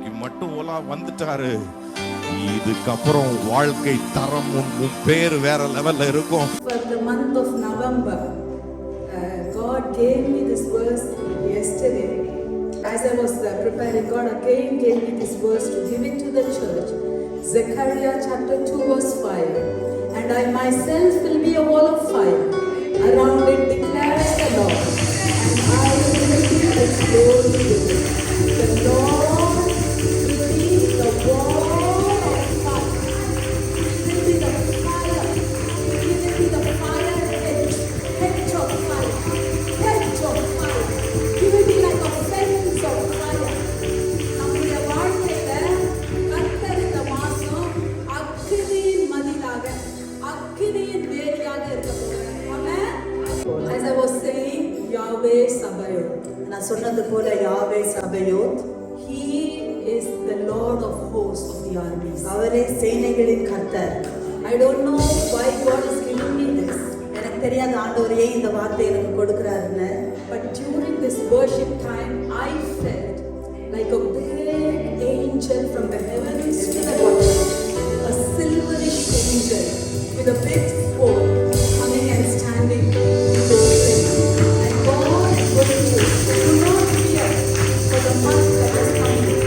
இன்னைக்கு மட்டும் வந்துட்டாரு. இதுக்கப்புறம் வாழ்க்கை தரம் உன் பேர் வேற லெவல்ல இருக்கும். For the month of November, God gave me this verse yesterday. As I was preparing, God again gave me this verse to give it to the church. Zechariah chapter 2 verse 5. And I myself will be a wall of fire. Around it declares the Lord. And I will be its glory with it. The Lord will be the wall of fire. He will be the fire. He will be the fire hedge of fire. Hedge of fire. He will be like a fence of fire. நம்முடைய வாழ்க்கையில கர்த்தர் இந்த மாசம் அக்கினியின் மதிலாக, அக்கினியின் வேலியாக இருக்க போகிறார். ஆமென். As I was saying, Yahweh Sabaoth. நான் சொன்னது போல Yahweh Sabaoth. He is the Lord of hosts of the armies. அவரே சேனைகளின் கர்த்தர். I don't know why God is giving me this. எனக்கு தெரியாத ஆண்டவர் ஏன் இந்த வார்த்தையை எனக்கு கொடுக்கிறாருன்னு. But during this worship time, I felt like a big angel from the heavens to the earth. A silverish angel with a big sword coming and standing in the place. And God is going to do not fear for the month that is coming.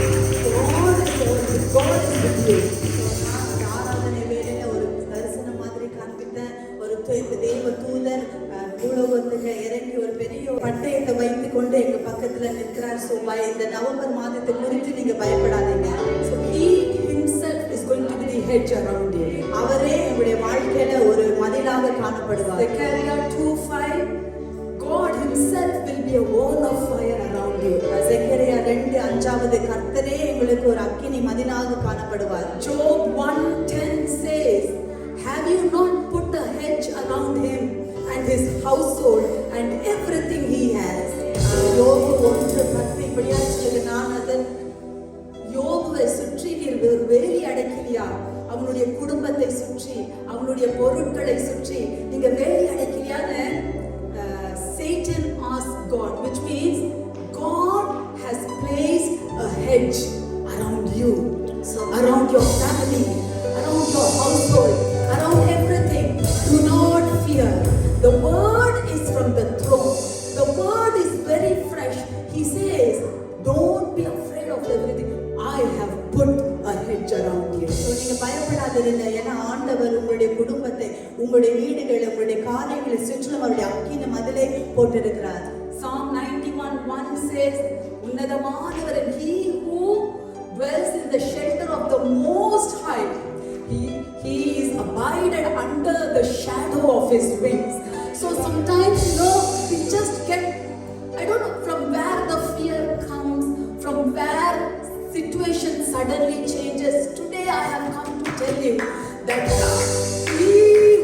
God is over you. God is with you. ஆராதனை வேளையில ஒரு தரிசனம் மாதிரி காண்பித்த ஒரு தேவ தூதர் பூலோகத்துக்கு இறங்கி ஒரு பெரிய பட்டயத்தை வைத்து கொண்டு எங்க பக்கத்துல நிற்கிறார். So இந்த நவம்பர் மாதத்தை குறித்து நீங்க பயப்படாதீங்க. So he himself is going to be the hedge around you. அவரே உங்களுடைய வாழ்க்கையில ஒரு மதிலாக காணப்படுவார். Zechariah 2:5 God himself will be a wall of fire around you. Zechariah 2:5 கர்த்தரே உங்களுக்கு ஒரு அக்கினி மதிலாக காணப்படுவார். Job 1:10 says, have you not put a hedge around him and his household and everything he has? யோபு 1:10 இப்படியா சொல்லுங்க. நான் அதன் யோபுவை சுற்றி நீர் ஒரு வேலி அடைக்கலையா? அவனுடைய குடும்பத்தை சுற்றி, அவனுடைய பொருட்களை சுற்றி நீங்க வேலி அடைக்கலையான்னு Satan asked God, which means God has placed a hedge around you, so around your family, around your household, around everything. Do not fear. The word is from the throne. The word is very fresh. He says, don't be afraid of everything. I have put a hedge around you. So நீங்க பயப்படாதீங்க. ஏன்னா ஆண்டவர் உங்களுடைய குடும்பத்தை, உங்களுடைய வீடுகளை, உங்களுடைய காரியங்களை சுற்றிலும் அவருடைய அக்கினி மதிலை போட்டிருக்கிறார். Psalm 91:1 says, உன்னதமானவர், he who dwells in the shelter of the most high, he is abided under the shadow of his wings. So sometimes we just get, I don't know from where the fear comes, from where situation suddenly changes. Today I have come to tell you that he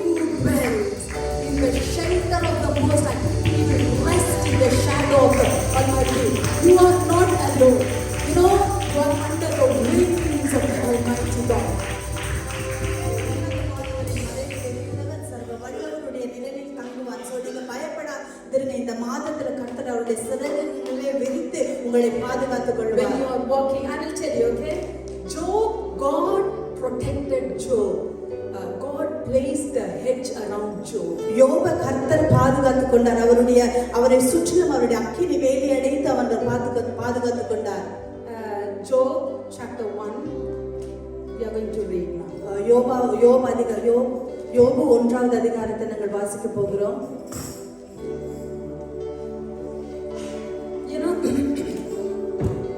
who dwells in the shelter of the Most High, he will rest in the shadow of the Almighty. You are not alone. You are under the wings of the Almighty God. இந்த மாதத்துல கர்த்தர் அவருடைய சிறகுகளை விரித்து உங்களை பாதுகாத்துக் கொள்வார். When you are walking, I will tell you, okay? Job, God protected Job. God placed a hedge around Job. யோப கர்த்தர் பாதுகாத்துக் கொண்டார். அவரை சுற்றிலும் அவருடைய அக்கினி வேலி அடைத்து அவர் பாதுகாத்துக் கொண்டார். Job chapter 1 we are going to read now. யோபு 1வது அதிகாரத்தை நாங்கள் வாசிக்க போகிறோம்.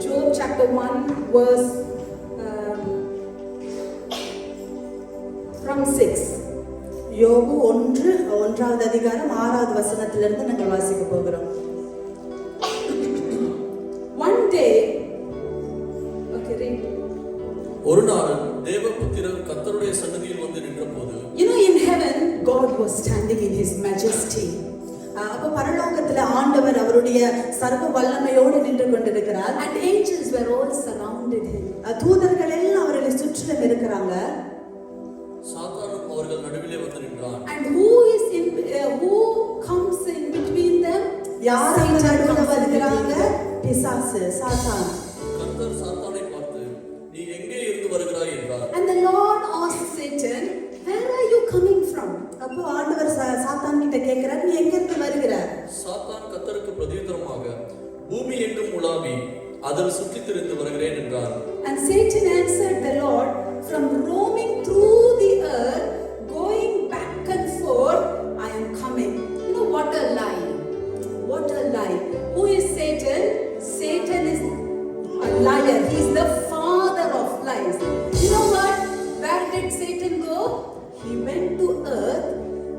Job chapter 1 verse from 6. யோபு 1வது அதிகாரம் 6வது வசனத்திலிருந்து நாங்கள் வாசிக்க போகிறோம். One day, okay, read. ஒரு நாள் தேவபுத்திரர் கர்த்தருடைய சன்னதியில் வந்து நின்றபோது, in heaven God was standing in his majesty. அப்ப பரலோகத்துல ஆண்டவர் அவருடைய சர்வ வல்லமையோடு நின்று கொண்டிருக்கிறார். And angels were all surrounded him. தூதர்கள் எல்லாம் அவரை சுற்றிலும் இருக்கிறாங்க. சாத்தானும் அவர்கள் நடுவிலே வந்து நின்றான். And who comes in between them? யார் நடுவுல வருகிறாங்க? பிசாசு, சாத்தான். கர்த்தர் சாத்தானை பார்த்து, உள்ளேன் என்றார். And Satan answered the Lord, from roaming through the earth, going back and forth, I am coming. You know, what a lie. What a lie. Who is Satan? Satan is a liar. He is the father of lies. You know what? Where did Satan go? He went to earth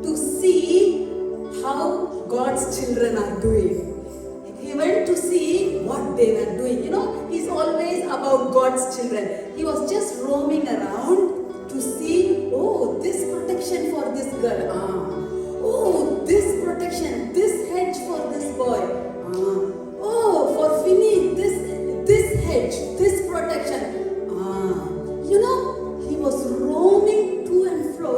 to see how God's children are doing. He went to see what they were doing. You know, he's always about God's children. He was just roaming around to see, oh, this protection for this girl. Oh, this protection, this hedge for this boy. Oh, for Finney, this hedge, this protection. You know, he was roaming to and fro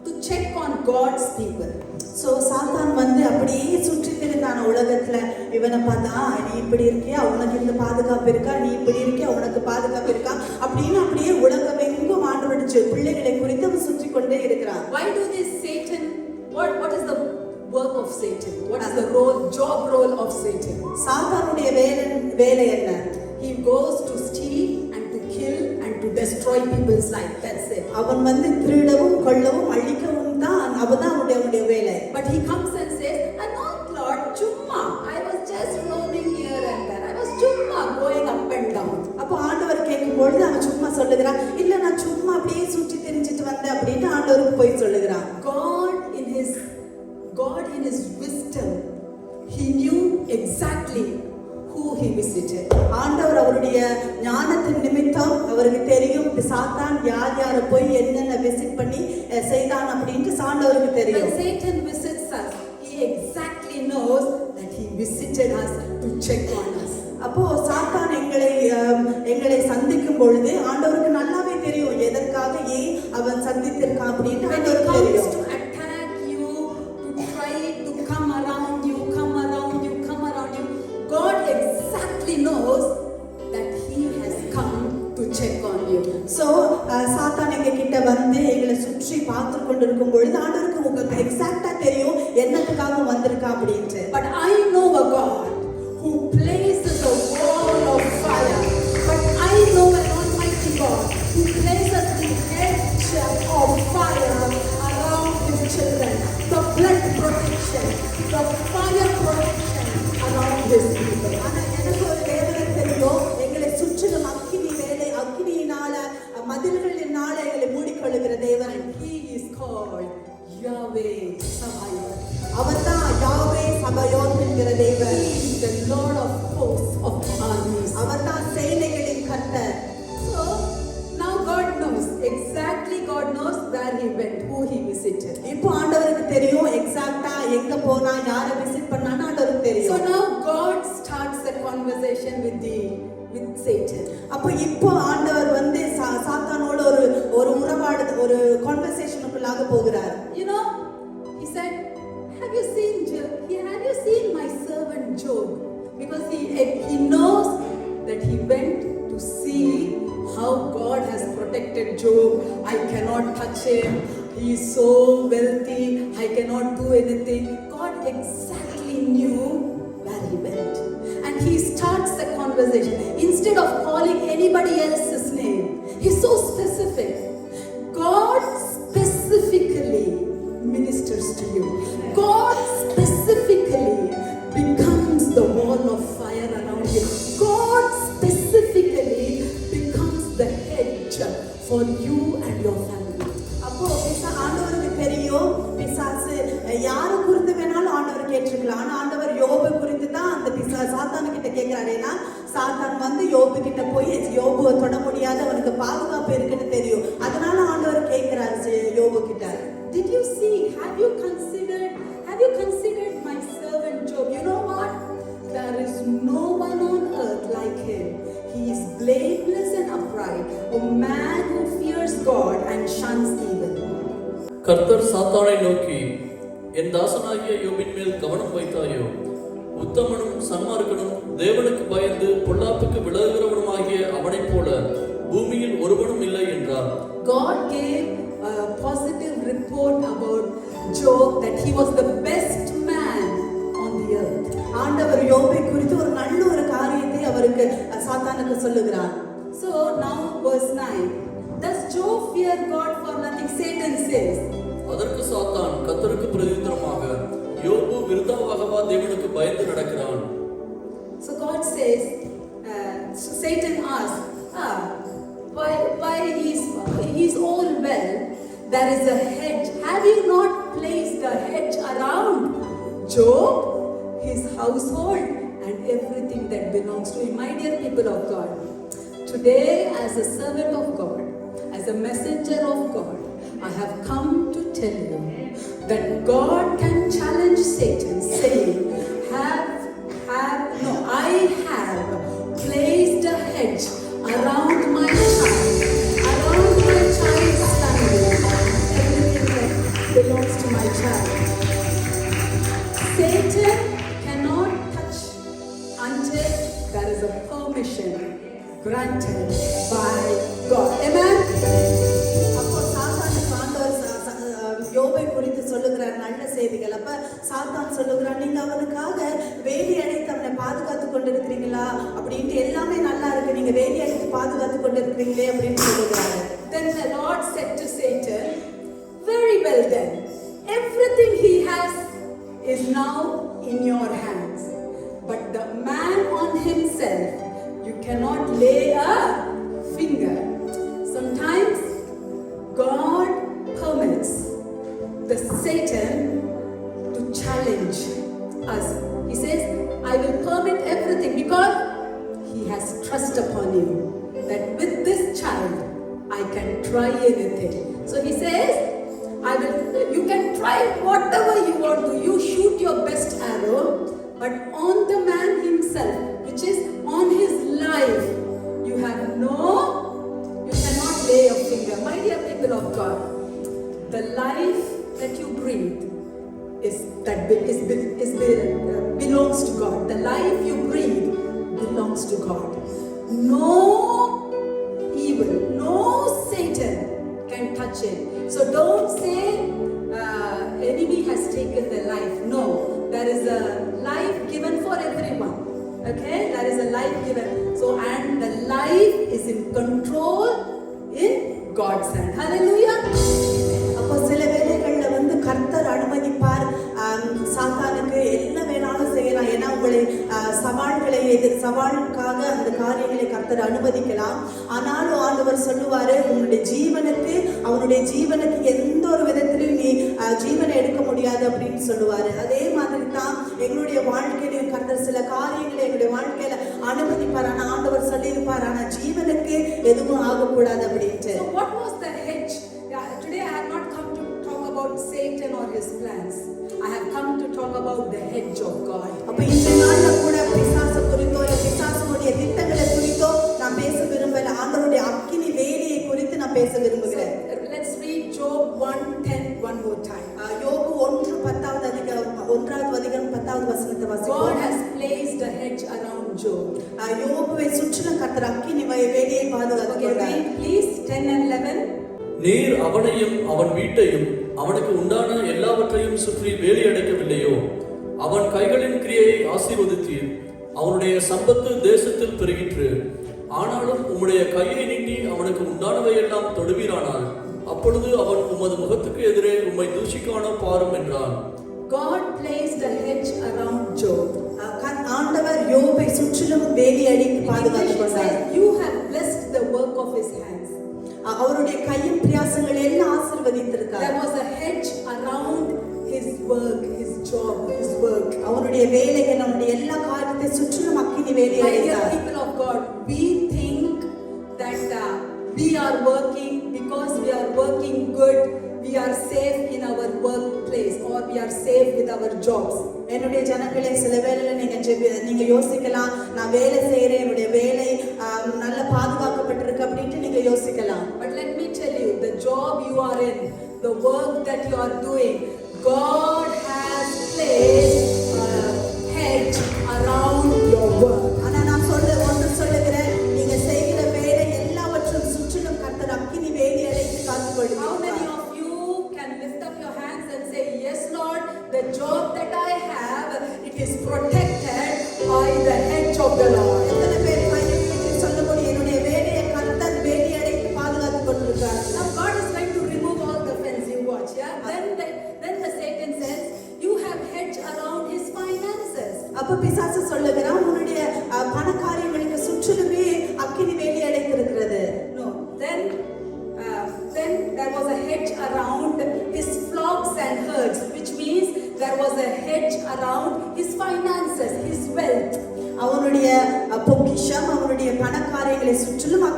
to check on God's people. So சாத்தான் வந்து அப்படியே சுற்றி திரிந்தான உலகத்துல, இவனை பார்த்தா நீ இப்படி இருக்கியா, உனக்கு இந்த பாதுகாப்பு இருக்கா, நீ இப்படி இருக்கியா, உனக்கு பாதுகாப்பு இருக்கா அப்படின்னு அப்படியே உலகம் எங்கும் ஆண்டு பிள்ளைகளை குறித்து அவன் சுற்றி கொண்டே இருக்கிறான். Why do this Satan? What is the work of Satan? What is the job role of Satan? சாத்தானுடைய வேலை என்ன? He goes to steal and to kill and to destroy people's life. That's it. அவன் வந்து திருடவும் கொல்லவும் அழிக்கவும் தான் அவனுடைய வேலை. But he comes and says, "Not Lord, chumma. I was just roaming here and there. I was chumma going up and down." அப்போ ஆண்டவர் கேட்கும் பொழுது அவன் சும்மா சொல்லுகிறான், இல்ல நான் சும்மா அப்படியே சுற்றி திரிஞ்சிட்டு வந்தேன் அப்படின்னு ஆண்டவருக்கு போய் சொல்லுகிறான். God in his wisdom, he knew exactly who he visited. ஆண்டவர் அவருடைய ஞானத்தின் நிமித்தம் அவருக்கு தெரியும் சாத்தான் யாரை போய் என்னென்ன விசிட் பண்ணி செய்தான் அப்படின்ட்டு ஆண்டவருக்கு தெரியும். When Satan visits us, he exactly knows that he visited us to check on us. அப்போ சாத்தான் எங்களை சந்திக்கும் பொழுது ஆண்டவருக்கு நல்லாவே தெரியும் எதற்காக ஏன் அவன் சந்தித்திருக்கான் அப்படின்னு ஆண்டவருக்கு தெரியும். To attack you, to try to come around you. God exactly knows that he has come to check on you. So சாத்தான் எங்க கிட்ட வந்து எங்களை சுற்றி பார்த்து கொண்டிருக்கும் பொழுது ஆண்டவருக்கு உங்களுக்கு எக்ஸாக்ட்டா தெரியும் என்னத்துக்காக வந்திருக்கா அப்படின்ட்டு. But I know a God who places a wall of fire. But I know an almighty God who places the hedge of fire around his children. The blood protection, the fire protection around his people. ஆனா எனக்கு ஒரு வேதனை தெரியும், எங்களை சுற்றிலும் அக்கினியினால மதில்களினால எங்களை மூடிக்கொள்ளுகிற தேவன். He is called Yahweh Sabaoth. அவர்தான் யாவே சபயோத் என்கிற தேவன். He is the Lord of hosts of armies. அவர்தான் சேனைகளின் கர்த்தர். So now God knows where he went, who he visited. இப்போ ஆண்டவருக்கு தெரியும் எக்ஸாக்ட்டா எங்க போனா யாரை விசிட் பண்ணான்னு ஆண்டவருக்கு தெரியும். So now God starts a conversation with Satan. அப்போ இப்போ ஆண்டவர் வந்து சாத்தானோட ஒரு உறவாடு ஒரு கான்வர்சேஷனுக்குள்ளாக போகிறார். You know, he said, have you seen my servant Job? Because he knows that he went to see how God has protected Job. I cannot touch him. He is so wealthy. I cannot do anything. God exactly knew where he went. And he starts the conversation. Instead of calling anybody else's name, he's so specific. God specifically ministers to you. God specifically becomes the wall of fire around you. God specifically becomes the hedge for you and your family. அப்போ ஆண்டவருக்கு தெரியும் பிசாசு யாரை குறித்து வேணாலும் ஆண்டவர் கேட்டிருக்கலாம். ஆனா ஆண்டவர் யோபு குறித்து தான் அந்த சாத்தான் கிட்ட கேட்கிறாரு. ஏன்னா சாத்தான் வந்து யோபு கிட்ட போய் யோபுவை தொட முடியாது, அவனுக்கு பாதுகாப்பு இருக்குன்னு தெரியும். அதனால ஆண்டவர் கேட்கிறாரு யோபு கிட்ட. Did you see? Have you considered my servant Job? You know what? There is no one on earth like him. He is blameless and upright, a man who fears God and shuns evil. கர்த்தர் சாத்தானை நோக்கி, என் தாசனாகிய யோபின் மேல் கவனம் வைத்தாயோ? உத்தமனும் சன்மார்க்கனும் தேவனுக்கு பயந்து பொல்லாப்புக்கு விலகுகிறவனுமாகிய அவனைப் போல பூமியில் ஒருவனும் இல்லை என்றார். God gave a positive report about Job that he was the best man on the earth. ஆண்டவர் யோபை குறித்து ஒரு நல்ல ஒரு காரியத்தை அவருக்கு சாத்தானுக்கு சொல்லுகிறான். So now verse 9. Does Job fear God for nothing? Satan says. அதற்கு சாத்தான் கர்த்தருக்கு பிரதியுத்தரமாக, யோபு விருதாவாகவா தேவனுக்கு பயந்து நடக்கிறான்? So God says, so Satan asks, why he's all well? There is a hedge. Have you not placed a hedge around Job, his household, and everything that belongs to him? My dear people of God, today as a servant of God, as a messenger of God, I have come to tell you that God can challenge Satan, saying, I have placed a hedge around my child, around my child's family, everything that belongs to my child. Satan cannot touch until there is a permission granted by God. Amen? அப்போ சாத்தானுக்கு ஆண்டவர் யோபை குறித்து சொல்லுகிறார் நல்ல செய்திகள். அப்ப சாத்தான் சொல்லுகிறார், நீங்க அவனுக்காக வேலி அடைத்து அவனை பாதுகாத்து கொண்டிருக்கிறீங்களா அப்படின்ட்டு, எல்லாமே நல்லா இருக்கு, நீங்க வேலி அடைத்து பாதுகாத்து கொண்டிருக்கிறீங்களே அப்படின்னு சொல்லுகிறாரு. Then the Lord said to Satan, very well then, everything he has is now in your hands, but the man on himself you cannot lay a finger. Sometimes God permits the Satan to challenge us. He says, I will permit everything because he has trust upon you, that with this child I can try anything. So he says, you can try whatever you want to. You shoot your best arrow, but on the man himself, which is on his life, you cannot lay a finger. My dear people of God, the life that you breathe belongs to God. The life you breathe belongs to God. No evil, no Satan can touch it. So don't say enemy has taken the life. No, there is a life given for everyone. Okay, there is a life given. So and the life is in control in God's hand. Hallelujah. அப்போ சில வேளைகள்ல கர்த்தர் அனுமதிப்பார். சாத்தானுக்கு என்ன வேணாலும் செய்யலாம். ஏன்னா உங்களை சவாலுக்காக அந்த காரியங்களை கர்த்தர் அனுமதிக்கலாம். ஆனாலும் ஆண்டவர் சொல்லுவாரு, அவனுடைய ஜீவனுக்கு எந்த ஒரு விதத்திலும் நீ ஜீவனை எடுக்க முடியாது அப்படின்னு சொல்லுவாரு. அதே மாதிரி தான் எங்களுடைய வாழ்க்கையிலும் கர்த்தர் சில காரியங்களை எங்களுடைய வாழ்க்கையில அனுமதிப்பார். ஆனா ஆண்டவர் சொல்லியிருப்பார், ஆனா ஜீவனுக்கு எதுவும் ஆகக்கூடாது அப்படின்ட்டு. So what was the hedge? Today I have not come to talk about Satan or his plans. I have come to talk about the hedge of God. அப்ப இந்த நாள்ல கூட பிசாசு குறித்தோ இல்ல பிசாசுடைய திட்டங்களை குறித்தோ நான் பேச விரும்பல. ஆண்டவருடைய அக்கினி வேலியை குறித்து நான் பேச விரும்புகிறேன். Let's read Job 1:10 one more time. யோபு 1:10வது அதிகாரம் 10வது வசனத்தை வாசிப்போம். God has placed a hedge around Job. யோபுவை சுற்றிலும் கர்த்தர் அக்கினி வேலியை பாதுகாக்கிறார். Please 10 and 11. நீர் அவனையும் அவன் வீட்டையும் அவனுக்கு உண்டான எல்லாவற்றையும் சுற்றி வேலி அடைக்கவில்லையோ? அவன் கைகளின் கிரியையை ஆசீர்வதித்தீர், அவனுடைய சம்பத்து தேசத்தில் பெருகிற்று. ஆனாலும் உம்முடைய கையை நீட்டி அவனுக்கு உண்டானவை எல்லாம் தொடுவீரானால் அப்பொழுது அவன் உமது முகத்துக்கு எதிரே உம்மை தூஷிக்கான பாரும் என்றான். God placed a hedge around Job. ஆண்டவர் யோபை சுற்றிலும் வேலி அடித்து பாதுகாக்கிறார். You have blessed the work of his hands. அவருடைய கையின் பிரயாசங்களை எல்லாம் ஆசீர்வதித்திருக்கார். There was a hedge around his work, his job, his work. அவருடைய வேலைகள், அவருடைய எல்லா காரியத்தை சுற்றிலும் அக்கினி வேலி அடைத்தார். People of God, we think that we are working because we are working good, we are safe in our workplace or we are safe with our jobs. என்னுடைய ஜனங்களே, சில வேளையில நீங்க யோசிக்கலாம், நான் வேலை செய்யறேன், என்னுடைய வேலை நல்ல பாதுகாக்கப்பட்டிருக்கு அப்படின்ட்டு நீங்க யோசிக்கலாம். But let me tell you, the job you are in, the work that you are doing, God has placed a hedge around your work. ஆனா நான் ஒன்று சொல்லுகிறேன், நீங்க செய்கிற வேலை எல்லாவற்றும் சுற்றிலும் கர்த்தர் அக்கினி வேலி அடைத்து காத்துக்கொள்ளும். How many of you can lift up your hands and say, yes Lord, the job that I have, it is protected by the hedge of the Lord. எத்தனை பேர் கையை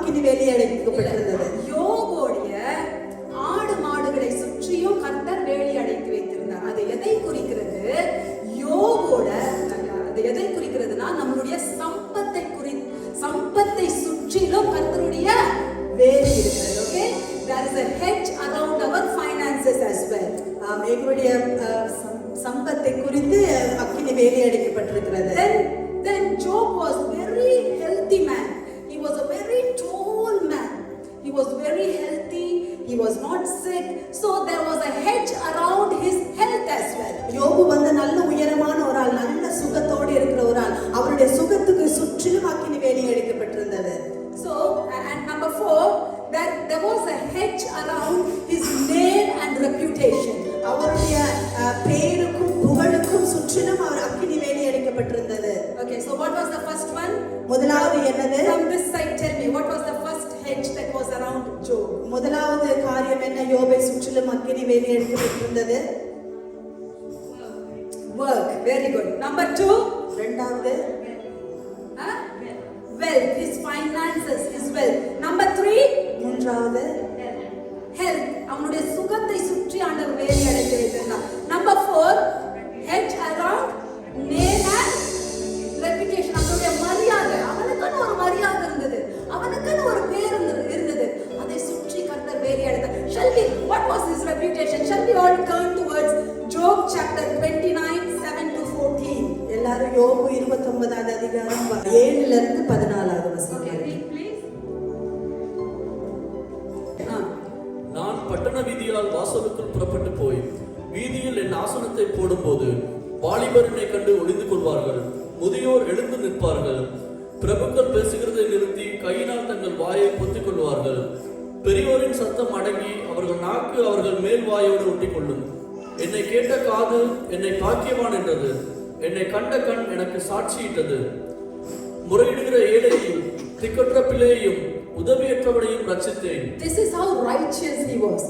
அக்கினி வேலி அடைக்கப்பட்டிருந்தது. யோபோடைய ஆடு மாடுகளை சுற்றியும் கர்த்தர் வேலி அடைத்து வைத்திருந்தார். அது எதை குறிக்கிறது? யோபோட அது எதை குறிக்கிறதுனா நம்மளுடைய சம்பத்தை சுற்றிலும் கர்த்தருடைய வேலி இருக்கிறது. Okay, there is a hedge around our finances as well. எங்களுடைய சம்பத்தை குறித்து அக்கினி வேலி அடைக்கப்பட்டிருக்கிறது. Then Job was very healthy man. He was a very tall man. He was very healthy. He was not sick. So there was a hedge around his health as well. யோபு வந்து நல்ல உயரமான ஒரு ஆள், நல்ல சுகத்தோடு இருக்கிற ஒரு ஆள். அவருடைய சுகத்துக்கு சுற்றிலும் அக்கினி வேலி அடைக்கப்பட்டிருந்தது. So and number 4, that there was a hedge around his name and reputation. அவருடைய பெயருக்கும் புகழுக்கும் சுற்றிலும் அவர் அக்கினி வேலி அடைக்கப்பட்டிருந்தது. Okay, so what was the first one? முதலாவது என்னது? From this side, tell me, what was the first hedge that was around Job? முதலாவது காரியம் என்ன? யோபை சுற்றிலும் அக்கினி வேலி அடைக்கப்பட்டிருந்தது. Work. Very good. Number 2, இரண்டாவது wealth. His finances, his wealth. Number 3, மூன்றாவது health. அவனுடைய சுகத்தை சுற்றி ஆண்டவர் வேலி அடைத்து வைத்திருந்தார். Number 4, hedge around name and reputation. அவனுடைய மரியாதை, அவனுக்குன்னு ஒரு மரியாதை இருந்தது, அவனுக்குன்னு ஒரு பேர் இருந்தது. அதை சுற்றி கர்த்தர் வேலி அடைத்தார். Shall we, what was his reputation? Shall we all turn towards Job chapter 29, 7 to 14? எல்லாரும் யோபு 29வது அதிகாரம் 7ல இருந்து 14வது வசனம். Okay, read please. நான் பட்டண வீதியால் வாசலுக்குள் புறப்பட்டு போய் வீதியில் என் ஆசனத்தை போடும்போது வாலிபர் என்னை கண்டு ஒளிந்து கொள்வார்கள், முதியோர் எழுந்து நிற்பார்கள், பிரபுக்கள் பேசுகிறதை நிறுத்தி கையினால் தங்கள் வாயை பொத்திக் கொள்வார்கள், பெரியோரின் சத்தம் அடங்கி அவர்கள் நாக்கு அவர்கள் மேல் வாயோடு ஒட்டிக்கொள்ளும். என்னை கேட்ட காது என்னை பாக்கியவான் என்றது, என்னை கண்ட கண் எனக்கு சாட்சியிட்டது. முறையிடுகிற ஏழையையும் திக்கற்ற பிள்ளையையும் உதவியற்றவனையும் ரட்சித்தேன். This is how righteous he was.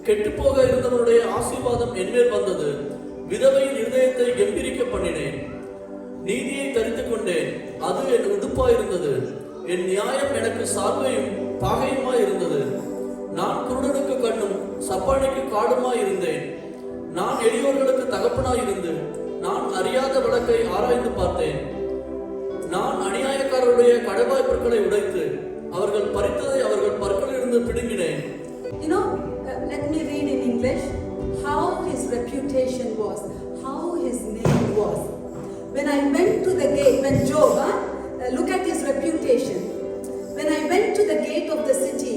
கெட்டுப்போக இருந்தவனுடைய ஆசீர்வாதம் என்மேல் வந்தது, விதவையின் இருதயத்தை கம்பீரிக்க பண்ணினேன். நீதியை தரித்துக் கொண்டேன், அது என் உடுப்பாயிருந்தது. என் நியாயம் எனக்கு சால்வையும் பாகையுமாய் இருந்தது. நான் குருடனுக்கு கண்ணும் சப்பானிக்கு காடுமாய் இருந்தேன். நான் எளியோர்களுக்கு தகப்பனாய் இருந்து நான் அறியாத வழக்கை ஆராய்ந்து பார்த்தேன். நான் அநியாயக்காரருடைய கடவாய் பற்களை உடைத்து அவர்கள் பறித்ததை அவர்கள் பற்களிலிருந்து பிடுங்கினேன். You know, let me read in English how his reputation was, how his name was. When I went to the gate, when Job, look at his reputation. When I went to the gate of the city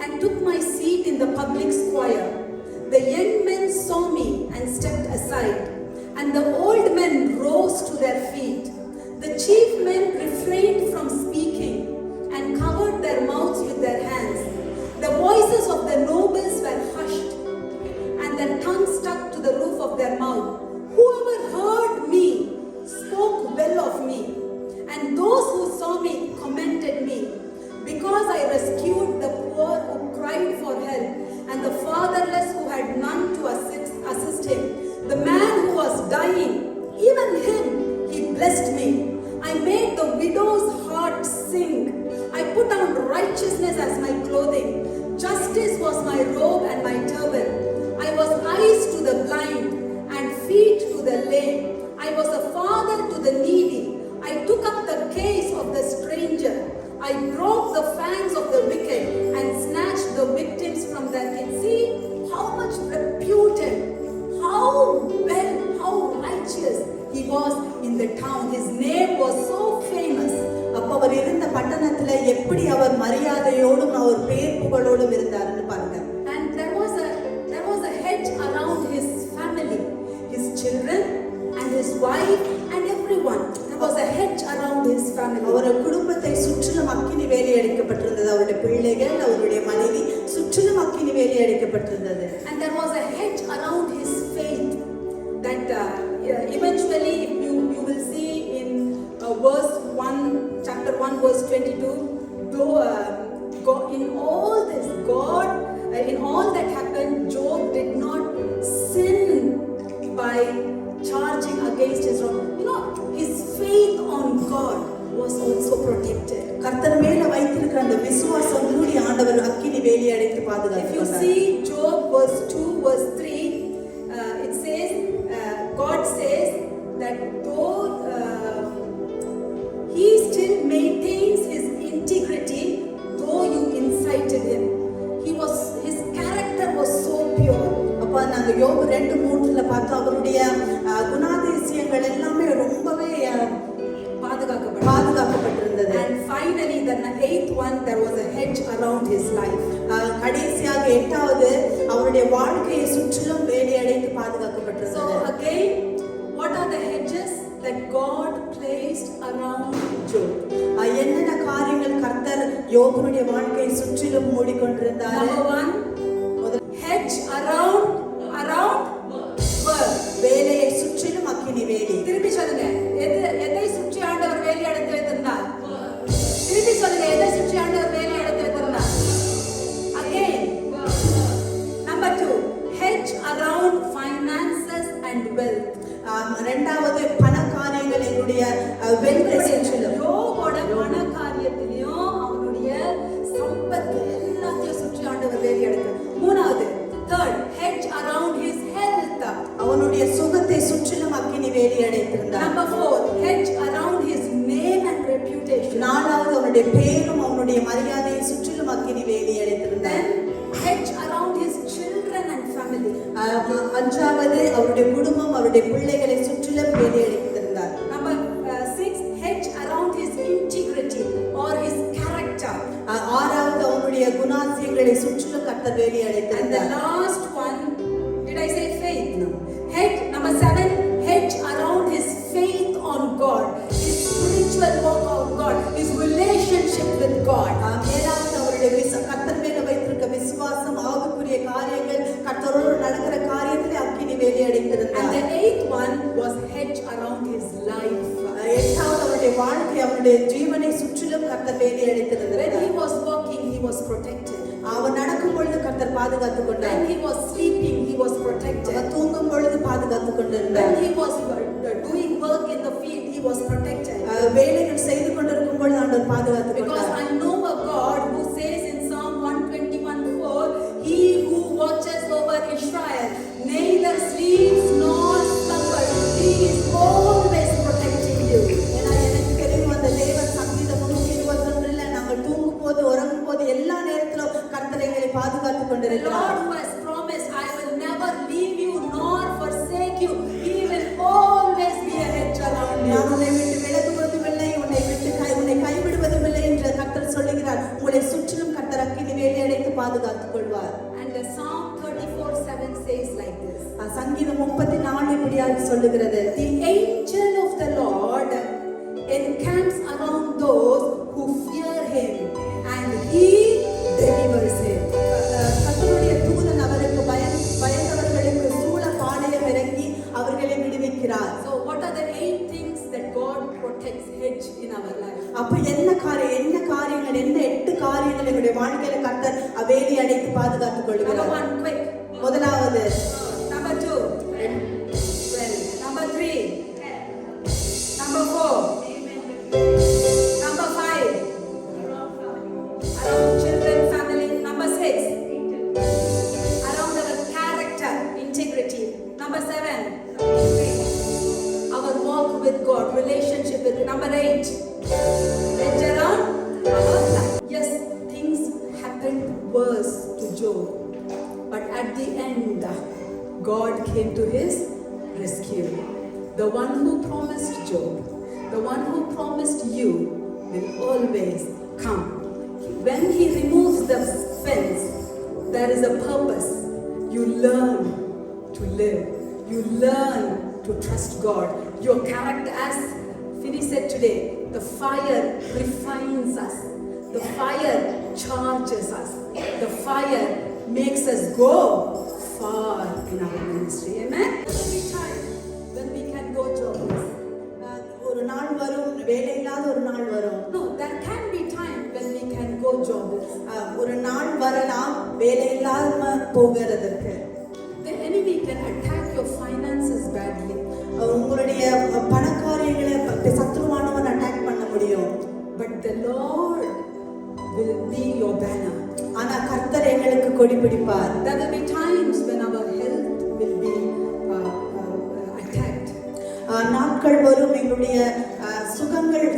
and took my seat in the public square, the young men saw me and stepped aside, and the old men rose to their feet. The chief men refrained from speaking and covered their mouths with their hands. The voices of the nobles were hushed, and their tongues stuck to the roof of their mouth. Whoever heard me spoke well of me, and those who saw me commended me, because I rescued the poor who cried for help, and the fatherless who had none to assist him. The man who was dying, even him he blessed me. I made the widow's heart sing. I put on righteousness as my clothing. Justice was my robe and my turban. I was eyes to the blind and feet to the lame. I was a father to the needy. I took up the case of the stranger. I broke the fangs of the wicked and snatched the victims from their pit. See how much reputed, how well, how righteous he was in the town. His name was so famous. அப்ப அவர் இருந்த பட்டணத்துல எப்படி அவர் மரியாதையோடும் அவர் பேர் புகழோடும் இருந்தார்னு பாருங்க. And there was a hedge around his family, his children and his wife and everyone. There was a hedge around his family. அவருடைய குடும்பத்தை சுற்றிலும் அக்கினி வேலி அடைக்கப்பட்டிருந்தது. அவருடைய பிள்ளைகள், அவருடைய மனைவி சுற்றிலும் அக்கினி வேலி அடைக்கப்பட்டிருந்தது. And there was a hedge around his faith that eventually you will see in verse 1, chapter 1 verse 22, though in all this God, in all that happened, Job did not sin by charging against his wrong. You know, his faith on God வேலி அடைத்து If you பாதுகாத்தார். see Job verse 2, verse 3, it says, God says that though he still maintains his integrity, though you incited him. His character was so pure. அப்ப நாங்க யோபு 2:3 பார்த்தோம் அவருடைய குணாதிசயங்கள் எல்லாமே ரொம்பவே பாதுகாக்கப்பட்டிருந்தது. And finally, the 8th one, there was a hedge around his life. கடைசியாக 8வது அவருடைய வாழ்க்கையை சுற்றிலும் வேலி அடைத்து So பாதுகாக்கப்பட்டிருந்தது. again, what are the hedges that God placed around Job? என்னென்ன காரியங்கள் கர்த்தர் யோபுடைய வாழ்க்கையை சுற்றிலும் மூடிக்கொண்டிருந்தார்? Number 1, hedge around word. வேலையை சுற்றிலும் அக்கினி வேலி. திருப்பி சொல்லுங்க, எதை சுற்றி ஆண்டவர் வேலி அடைத்து வைத்திருந்தார்? திருப்பி சொல்லுங்க, எதை சுற்றி ஆண்டவர் வேலி அடைத்து வைத்திருந்தார்? Again, number 2, hedge around finances and wealth. இரண்டாவது பண காரியங்கள் எங்களுடைய வெல்த்தை சுற்றிலும். யோபோட பண காரியத்திலையும் அவனுடைய சம்பத்து எல்லாத்தையும் சுற்றி ஆண்டவர் வேலி அடைத்தார். மூணாவது, third, hedge around his health. அவனுடைய சுகத்தை சுற்றிலும் அக்கினி வேலி அடைத்திருந்தார். Number 4, hedge around his name and reputation. நாலாவது அவனுடைய பேரும் அவனுடைய மரியாதையை சுற்றிலும் அக்கினி வேலி அடைத்திருந்தார். Then hedge around his children and family. அஞ்சாவது அவருடைய குடும்பம் அவருடைய பிள்ளைகளை சுற்றிலும் வேலி அடைத்திருந்தார். Number 6, hedge around his integrity or his character. ஆறாவது அவனுடைய குணாதிசயங்களை சுற்றிலும் கர்த்தர் வேலி And the அடைத்திருந்தார். last one, did I say faith? No. Hedge, number 7, hedge around his faith on God, his spiritual walk of God, his relationship with God. ஏழாவது அவருடைய கர்த்தர் மேல வைத்திருக்க விசுவாசம், ஆவிக்குரிய காரியங்கள், கர்த்தரோடு நடக்கிற காரியத்திலே அக்கினி வேலி And அடைத்திருந்தார். the 8th one was hedge around his life. எட்டாவது அவருடைய வாழ்க்கை அவருடைய ஜீவனை சுற்றிலும் கர்த்தர் வேலி When அடைத்திருந்தார். he was walking, he was protected. அவன் நடக்கும் பொழுது கர்த்தர் பாதுகாத்துக் கொண்டார். When he was sleeping, he was protected. அவன் தூங்கும் பொழுது பாதுகாத்துக் கொண்டிருந்தார். When he was doing work in the field, he was protected. வேலைகள் செய்து கொண்டிருக்கும் பொழுது ஆண்டவர் பாதுகாத்துக் Because கொண்டார். I know a God who says in Psalm 121:4, He who watches over Israel neither sleeps nor slumbers. He is always protecting you. ஏன்னா எனக்கு தெரியும் அந்த தேவன் சங்கீதம் 121 நாங்கள் தூங்கும் போது உறங்கும் போது எல்லா நேரத்திலும் கர்த்தர் எங்களை பாதுகாத்துக் The கொண்டிருக்கிறார். Lord who has promised, I will never leave you nor forsake you. He will always be a hedge around you. நான் உன்னை விட்டு விலகுவதும் இல்லை, உன்னை கைவிடுவதும் இல்லை என்று கர்த்தர் சொல்லுகிறார். உங்களை சுற்றிலும் கர்த்தர் அக்கினி வேலி அடைத்து பாதுகாத்துக் கொள்வார். And the Psalm 34:7 says like this. சங்கீதம் 34 இப்படியாக சொல்லுகிறது. The angel of the Lord encamps around those who fear him and he delivers him. கர்த்தருடைய தூதன் அவருக்கு பயந்தவர்களுக்கு சூழ பாளையம் இறங்கி அவர்களை விடுவிக்கிறார். So what are the 8 things that God protects hedge in our life? அப்ப என்ன காரியங்கள் என்ன 8 காரியங்கள் எங்களுடைய வாழ்க்கையில கர்த்தர் வேலி அடைத்து பாதுகாத்துக் Number கொள்கிறார். 1, quick. முதலாவது Number 2, 12. Number 3, number 4, number 5, around children, family. Number 6, around our character, integrity. Number 7, our walk with God, relationship with. Number 8, hedge around our life. Yes, things happened worse to Job, but at the end, God came to his rescue. The one who promised Job, the one who promised you, will always come. When he removes the fence, there is a purpose. You learn to live. You learn to trust God. Your character, as Finney said today, the fire refines us. The fire charges us. The fire makes us go far in our ministry. Amen? Every time when we can go jobless. ஒரு நாள் வரும், வேலை இல்லாத ஒரு நாள் வரும். No, there can be time when we can go jobless. ஒரு நாள் வரலாம் வேலை இல்லாம போகிறதுக்கு. The enemy can attack your finances badly. உங்களுடைய பண காரியங்களை சத்ருவானவன் அட்டாக் பண்ண முடியும். But the Lord will be your banner. ஆனா கர்த்தர் எங்களுக்கு கொடி பிடிப்பார். There will be times when our health will be attacked. நாட்கள் வரும் எங்களுடைய சுகங்கள்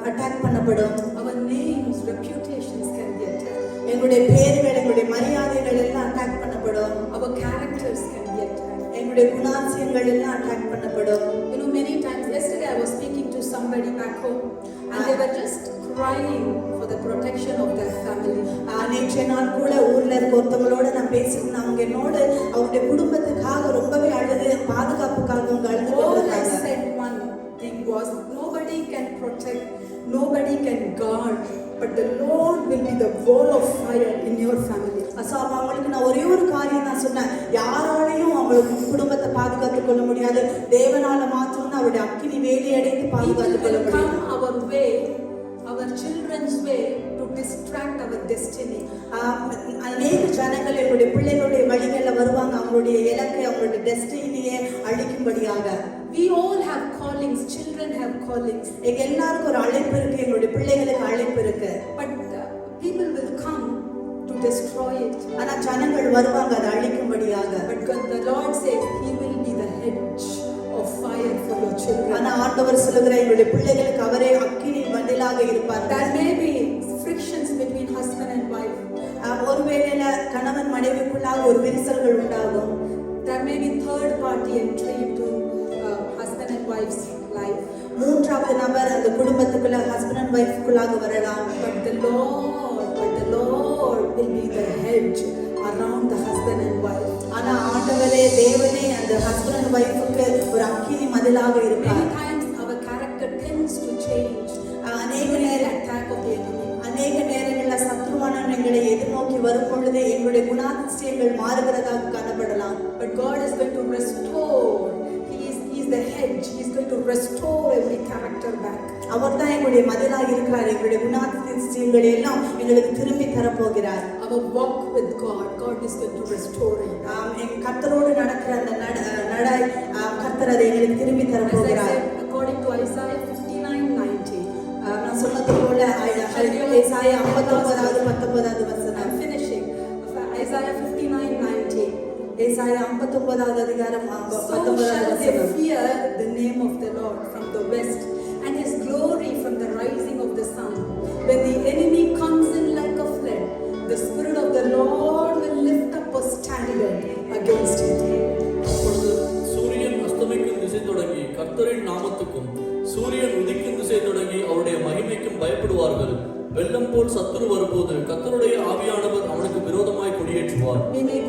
அட்டாக் பண்ணப்படும். Our names, reputations can be attacked. எங்களுடைய பேர்கள், எங்களுடைய மரியாதைகள் எல்லாம் அட்டாக் பண்ணப்படும். Our characters can be attacked. எங்களுடைய குணாதிசயங்கள் எல்லாம் அட்டாக் பண்ணப்படும். You know, many times, yesterday I was speaking to somebody back home and they were just crying for the protection of their family. நேற்றைய நாள் கூட ஊர்ல இருக்க ஒருத்தவங்களோட நான் பேசிட்டு அவங்க என்னோட அவருடைய குடும்பத்துக்காக ரொம்பவே அழுது பாதுகாப்புக்காக அவங்க அழுது All I கொண்டிருந்தாங்க. said one thing was, nobody can protect, nobody can guard, but the Lord will be the wall of fire in your family. அவங்களுக்கு நான் ஒரே ஒரு காரியம் நான் சொன்னேன், யாராலையும் அவங்களுக்கு குடும்பத்தை பாதுகாத்துக் கொள்ள முடியாது, தேவனால மாத்திரம் அவருடைய அக்கினி வேலி அடைந்து பாதுகாத்துக் கொள்ள People will முடியும். come our way, our children's way, to distract our destiny. அநேக ஜனங்கள் எங்களுடைய பிள்ளைகளுடைய வழிகளில் வருவாங்க, அவங்களுடைய இலக்கை அவங்களுடைய டெஸ்டினியை அழிக்கும்படியாக. We all have callings, children have callings, எங்க எல்லாருக்கும் ஒரு அழைப்பு இருக்கு, எங்களுடைய பிள்ளைகளுக்கு அழைப்பு இருக்கு. but people will come to destroy it. ஆனா ஜனங்கள் வருவாங்க அதை அழிக்கும்படியாக. But God, the Lord says He will be the hedge of fire for your children. ஆனா ஆண்டவர் சொல்லுகிற எங்களுடைய பிள்ளைகளுக்கு அவரே அக்கினி மதிலாக இருப்பார். There may be frictions between husband and wife. ஒருவேளையில கணவன் மனைவிக்குள்ளாக ஒரு விரிசல்கள் உண்டாகும். There may be third party entry into husband and wife's life. மூன்றாவது நபர் அந்த குடும்பத்துக்குள்ள ஹஸ்பண்ட் அண்ட் வைஃப்க்குள்ளாக வரலாம். But the Lord will be the hedge around the husband and wife. ஆனா ஆண்டவரே தேவனே அந்த ஹஸ்பண்ட் அண்ட் வைஃப்க்கு ஒரு அக்கினி மதிலாக இருப்பார். Many times our character tends to change. அநேக நேரம் Attack of the enemy. அநேக நேரங்களில் சத்ருவானவன் எங்களை எதிர்நோக்கி வரும் பொழுது எங்களுடைய குணாதிசயங்கள் மாறுகிறதாக காணப்படலாம். But God is going to restore. He is the hedge. He is going to restore every character back. அவர் தான் எங்களுடைய மதிலாக இருக்கிறார். எங்களுடைய குணாதிசயங்களை எல்லாம் எங்களுக்கு திரும்பி தரப்போகிறார். Our walk with God is going to restore it. என் கர்த்தரோடு நடக்கிற அந்த நடை கர்த்தர் அதை எங்களுக்கு திரும்பி As I தரப்போகிறார். said, according to Isaiah 59:19. நான் சொன்னது போல ஏசாயா 59:19 வசனம். I'm finishing. Isaiah 59:19. ஏசாயா 59 அதிகாரம் So 19 shall they வசனம். fear the name of the Lord from the west, and His glory from the rising of the sun. When the enemy comes in like a flood, the Spirit of the Lord will lift up a standard against him. அப்பொழுது சூரியன் அஸ்தமிக்கும் திசை தொடங்கி கர்த்தரின் நாமத்துக்கும் சூரியன் உதிக்கும் திசை தொடங்கி அவருடைய மகிமைக்கும் பயப்படுவார்கள். வெள்ளம் போல் சத்துரு வரும்போது கர்த்தருடைய ஆவியானவர் அவனுக்கு விரோதமாய் கொடியேற்றுவார். We may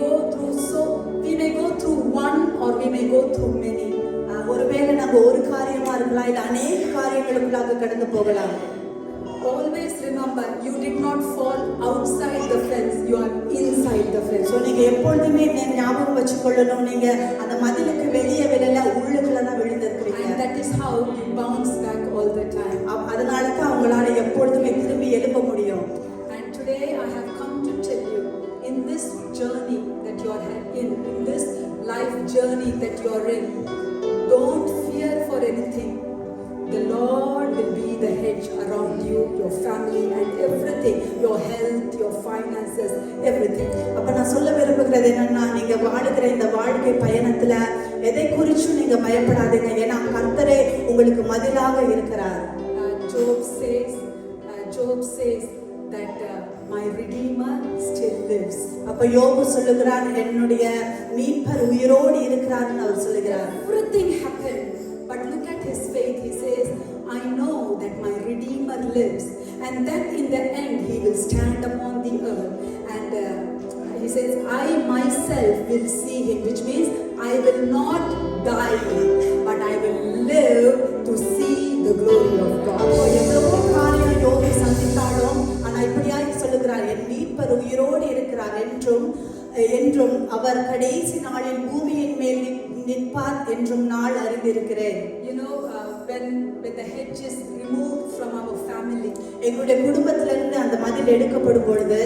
go through one or we may go through many. ஒருவேளை நாங்க ஒரு காரியமா இருக்கலாம், இல்ல அநேக காரியங்களுக்குள்ளாக கடந்து போகலாம். Always remember, you did not fall outside the fence, you are inside the fence. So நீங்க எப்பொழுதுமே ஞாபகம் வச்சுக்கொள்ளணும், நீங்க அந்த மதிலுக்கு வெளியே விழல, உள்ளுக்குள்ள தான் விழுந்திருக்கிறீங்க. And that is how you bounce back all the time. அதனால தான் அவங்களால எப்பொழுதுமே திரும்பி எழுப்ப முடியும். And today I have come to tell you, in this journey that you are in this life journey that you are in, don't fear for anything. The Lord will be the hedge around you, your family and everything, your health, your finances, everything. அப்ப நான் சொல்ல விரும்புகிறது என்னன்னா, நீங்க வாழுகிற இந்த வாழ்க்கை பயணத்துல எதை குறிச்சும் நீங்க பயப்படாதீங்க, ஏன்னா கர்த்தரே உங்களுக்கு மதிலாக இருக்கிறார். Job says that my Redeemer still lives. அப்ப யோபு சொல்லுகிறார், என்னுடைய மீட்பர் உயிரோடு இருக்கிறார்னு அவர் சொல்லுகிறார். Everything happened, but look at his faith. He says, I know that my Redeemer lives, and that in the end he will stand upon the earth. And he says, I myself will see him, which means I will not die, but I will live to see the glory of God. எவ்வளவோ காரியம் யோபு சந்தித்தாலும், ஆனா இப்படியாக சொல்லுகிறார், என் மீட்பர் உயிரோடு இருக்கிறார் என்றும் அவர் கடைசி நாளில் பூமியின் மேல் நிற்பார் என்றும் நாள் அறிந்திருக்கிறேன். You know, when the hedge is removed from our family, எங்களுடைய குடும்பத்திலிருந்து அந்த மதில் எடுக்கப்படும் பொழுது,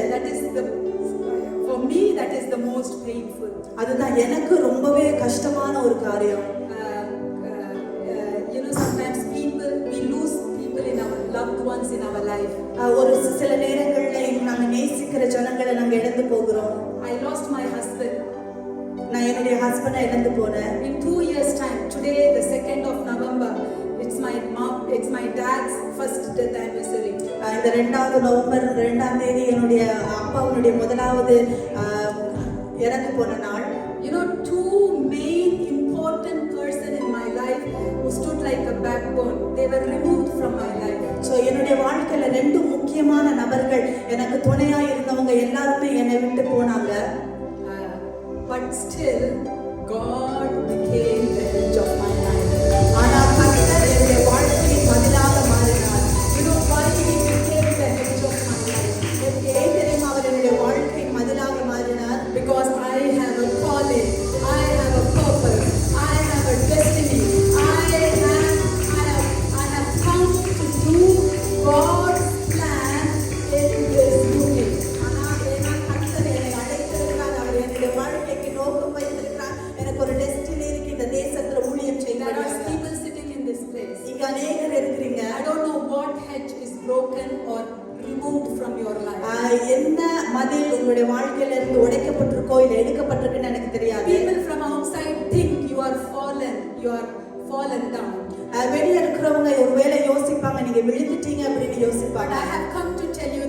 for me that is the most painful. அதுதான் எனக்கு ரொம்பவே கஷ்டமான ஒரு காரியம். You know, sometimes we lose people in our loved ones in our life. ஒரு சில நேரங்களில் நாங்கள் நேசிக்கிற ஜனங்களை நாங்க இழந்து போகிறோம். I lost my husband. நான் என்னுடைய ஹஸ்பண்டை இழந்து போனேன். In 2 years' time, today, the 2nd of November, it's my dad's first death anniversary. இந்த 2வது நவம்பர் 2ஆம் தேதி என்னுடைய அப்பாவுடைய முதலாவது இறந்து போன நாள். You know, two main important person in my life who stood like a backbone, they were removed from my life. So என்னுடைய வாழ்க்கையில 2 முக்கியமான நபர்கள் எனக்கு துணையா இருந்தவங்க எல்லாருமே என்னை விட்டு போனாங்க. But still, God became the edge of my life. ஆனால் கர்த்தர் என்னுடைய வாழ்க்கையின் பதிலாக மாறினார். You know why He became the edge of my life? ஏன் தெரியுமா அவர் என்னுடைய வாழ்க்கையின் பதிலாக மாறினார்? Because I have a calling, I have a purpose, I have a destiny. I have come to do God's plan in this movie. ஆனால் ஏன்னா கர்த்தர் என்னை அழைத்திருக்கிறார், அவர் என்னுடைய வாழ்க்கைக்கு நோக்கம் வைத்திருக்கிறார், எனக்கு ஒரு டெஸ்டினி இருக்கு, இந்த தேசத்துல ஊழியம் There are செய்கிறார். people sitting in this place. இங்க அநேகர் இருக்கிறீங்க. I don't know what hedge is broken or removed from your life. என்ன மதில் உங்களுடைய வாழ்க்கையில இருந்து உடைக்கப்பட்டிருக்கோ இல்ல எடுக்கப்பட்டிருக்குன்னு எனக்கு தெரியாது. People from outside think you are fallen down. வெளியே இருக்கிறவங்க ஒருவேளை யோசிப்பாங்க நீங்க விழுந்துட்டீங்க அப்படின்னு But யோசிப்பாங்க. I have come to tell you